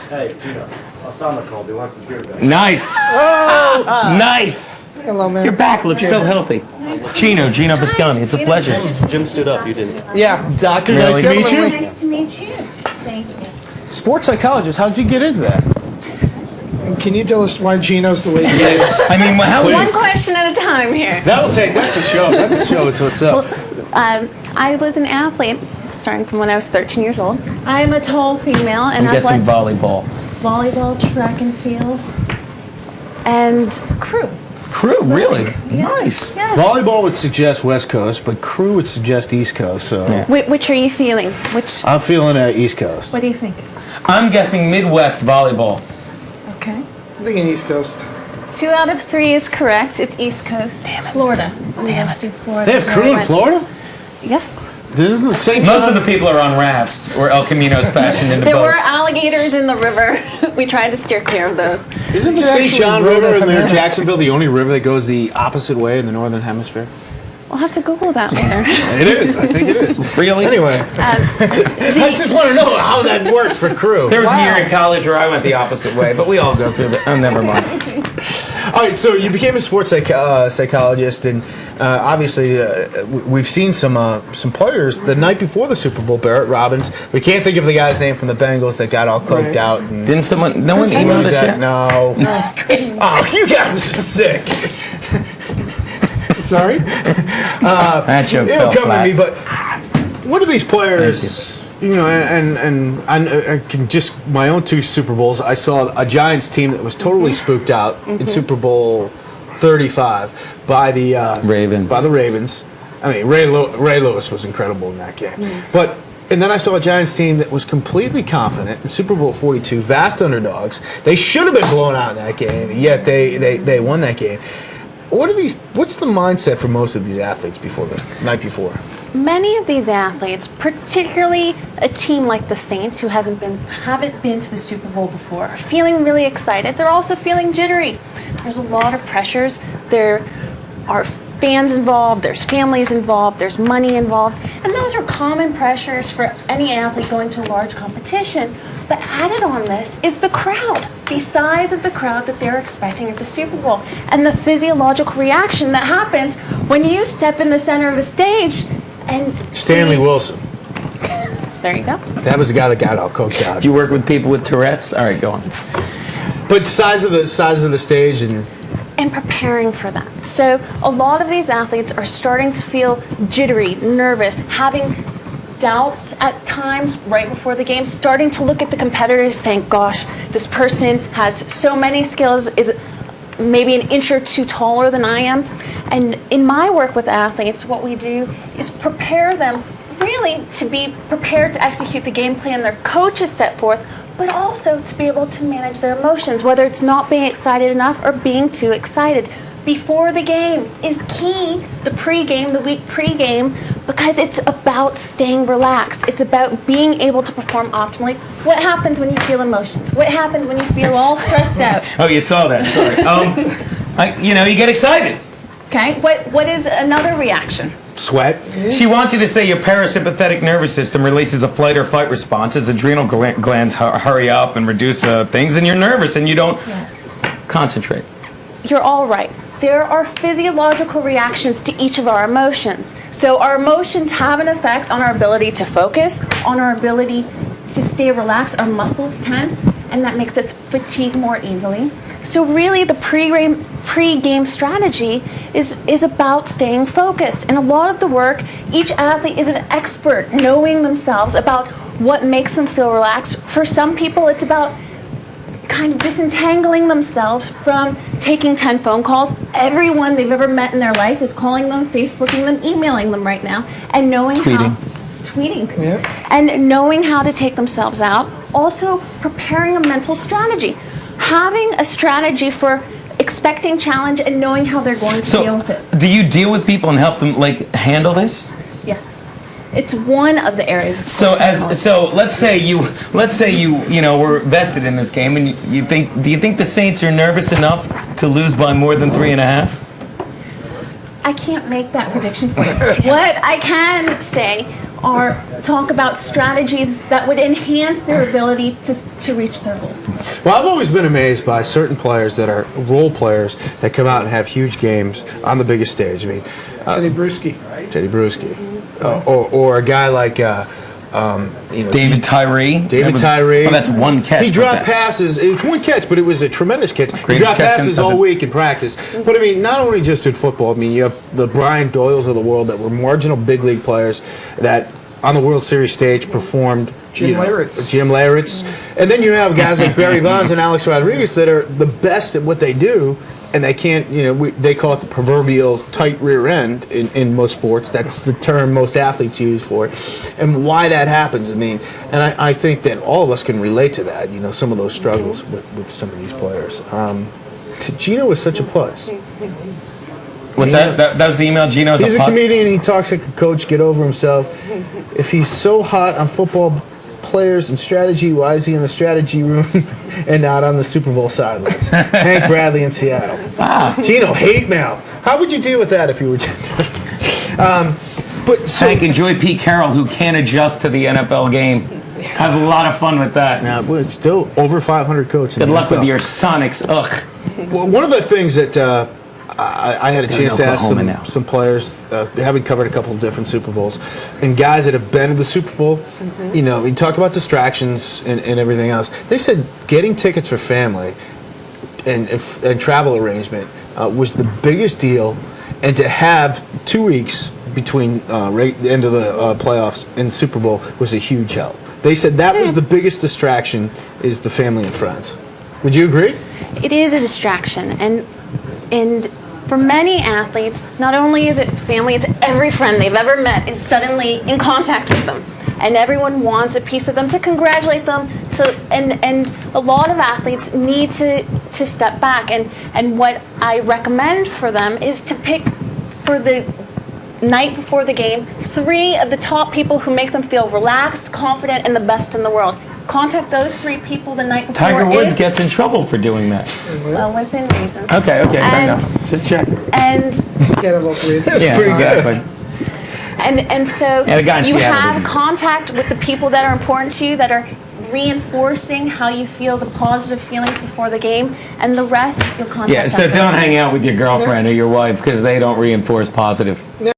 Hey, Gino. Osama called. He wants his beer back. Nice. Oh, nice. Hello, man. Your back looks so healthy. Gino Bisconi. It's a pleasure. Jim stood up. You didn't. Yeah. Doctor, Really? nice to meet you. Nice to meet you. Thank you. Sports psychologist, how'd you get into that? Can you tell us why Gino's the way he is? I mean, how One question at a time here. That's a show. That's a show. It's what's up. I was an athlete starting from when I was 13 years old. I'm a tall female, and I'm guessing athletic. volleyball. Volleyball, track and field, and crew. Crew, really? Nice. Yes. Volleyball would suggest West Coast, but crew would suggest East Coast. So Yeah. Which are you feeling? Which? I'm feeling East Coast. What do you think? I'm guessing Midwest volleyball. Okay. I'm thinking East Coast. 2 out of 3 is correct. It's East Coast. Damn it. Florida. Damn it. Florida. They have crew in Florida? Yes. This is the same. Most of the people are on rafts, or El Camino's fashioned into There boats. were alligators in the river. We tried to steer clear of those. Isn't the You St. actually John wrote River it in there, down. Jacksonville, the only river that goes the opposite way in the northern hemisphere? We'll have to Google that later. It is. I think it is. Really? Anyway, I just want to know how that works for crew. There was a year in college where I went the opposite way, but we all go through that. Oh, never mind. All right, so you became a sports psychologist, and obviously we've seen some players the night before the Super Bowl. Barrett Robbins. We can't think of the guy's name from the Bengals that got all coked Right. out. And Didn't someone? No one emailed us yet. No. Oh, you guys are just sick. Sorry? That joke It'll fell come flat. to me, but what are these players? You know, and I can just my own 2 Super Bowls. I saw a Giants team that was totally spooked out in Super Bowl 35 by the Ravens. By the Ravens. I mean, Ray Lewis was incredible in that game. But and then I saw a Giants team that was completely confident in Super Bowl 42, vast underdogs. They should have been blown out in that game, yet they won that game. What's the mindset for most of these athletes before the night before? Many of these athletes, particularly a team like the Saints, who haven't been to the Super Bowl before, are feeling really excited. They're also feeling jittery. There's a lot of pressures. There are fans involved, there's families involved, there's money involved, and those are common pressures for any athlete going to a large competition. But added on this is the crowd, the size of the crowd that they're expecting at the Super Bowl, and the physiological reaction that happens when you step in the center of the stage and Stanley Wilson. There you go. That was the guy that got all coked out. Do you work with people with Tourette's? All right, go on. But size of the stage And preparing for that. So a lot of these athletes are starting to feel jittery, nervous, having doubts at times right before the game, starting to look at the competitors saying, gosh, this person has so many skills, is maybe an inch or 2 taller than I am. And in my work with athletes, what we do is prepare them really to be prepared to execute the game plan their coach has set forth, but also to be able to manage their emotions, whether it's not being excited enough or being too excited. Before the game is key, the pregame, the week pregame, because it's about staying relaxed. It's about being able to perform optimally. What happens when you feel emotions? What happens when you feel all stressed out? Oh, you saw that. Sorry. You get excited. Okay, what is another reaction? sweat. She wants you to say your parasympathetic nervous system releases a flight or fight response as adrenal glands hurry up and reduce things, and you're nervous and you don't concentrate. You're all right. There are physiological reactions to each of our emotions. So our emotions have an effect on our ability to focus, on our ability to stay relaxed, our muscles tense, and that makes us fatigue more easily. So really the pre-game strategy is about staying focused. And a lot of the work, each athlete is an expert knowing themselves about what makes them feel relaxed. For some people, it's about kind of disentangling themselves from taking 10 phone calls. Everyone they've ever met in their life is calling them, Facebooking them, emailing them right now, and knowing tweeting, and knowing how to take themselves out. Also preparing a mental strategy, having a strategy for expecting challenge and knowing how they're going to deal with it. Do you deal with people and help them handle this? Yes. It's one of the areas of So let's say you were vested in this game, and do you think the Saints are nervous enough to lose by more than 3.5? I can't make that prediction for you. What I can say talk about strategies that would enhance their ability to reach their goals. Well, I've always been amazed by certain players that are role players that come out and have huge games on the biggest stage. I mean, Teddy Bruschi. Or a guy like David Tyree. Tyree. Well, that's one catch. He dropped passes. It was one catch, but it was a tremendous catch. He dropped passes all week in practice. But I mean, not only just in football. I mean, you have the Brian Doyles of the world that were marginal big league players that on the World Series stage performed. Jim Leyritz. And then you have guys like Barry Bonds and Alex Rodriguez that are the best at what they do. And they can't, they call it the proverbial tight rear end in most sports. That's the term most athletes use for it. And why that happens, I mean, and I think that all of us can relate to that, some of those struggles with some of these players. Gino is such a putz. What's that? That was the email. Gino's He's a comedian. He talks like a coach. Get over himself. If he's so hot on football players and strategy, why is he in the strategy room and not on the Super Bowl sidelines? Hank Bradley in Seattle. Gino, hate mail. How would you deal with that if you were Hank, enjoy Pete Carroll, who can't adjust to the NFL game. Have a lot of fun with that. Yeah, but it's still over 500 coaches. Good luck with your Sonics. Ugh. Well, one of the things that I had a chance to ask some players, having covered a couple of different Super Bowls, and guys that have been to the Super Bowl, you talk about distractions and everything else. They said getting tickets for family and travel arrangement was the biggest deal, and to have 2 weeks between the end of the playoffs and Super Bowl was a huge help. They said that was the biggest distraction, is the family and friends. Would you agree? It is a distraction, and for many athletes, not only is it family, it's every friend they've ever met is suddenly in contact with them. And everyone wants a piece of them to congratulate them. And a lot of athletes need to step back. And what I recommend for them is to pick, for the night before the game, 3 of the top people who make them feel relaxed, confident, and the best in the world. Contact those 3 people the night before. Tiger Woods gets in trouble for doing that. Well, within reason. Okay, fair enough. Just checking. And Get a local radio. Yeah, exactly. and so you have contact with the people that are important to you, that are reinforcing how you feel, the positive feelings before the game, and the rest you'll contact. Yeah, so don't hang out with your girlfriend or your wife because they don't reinforce positive.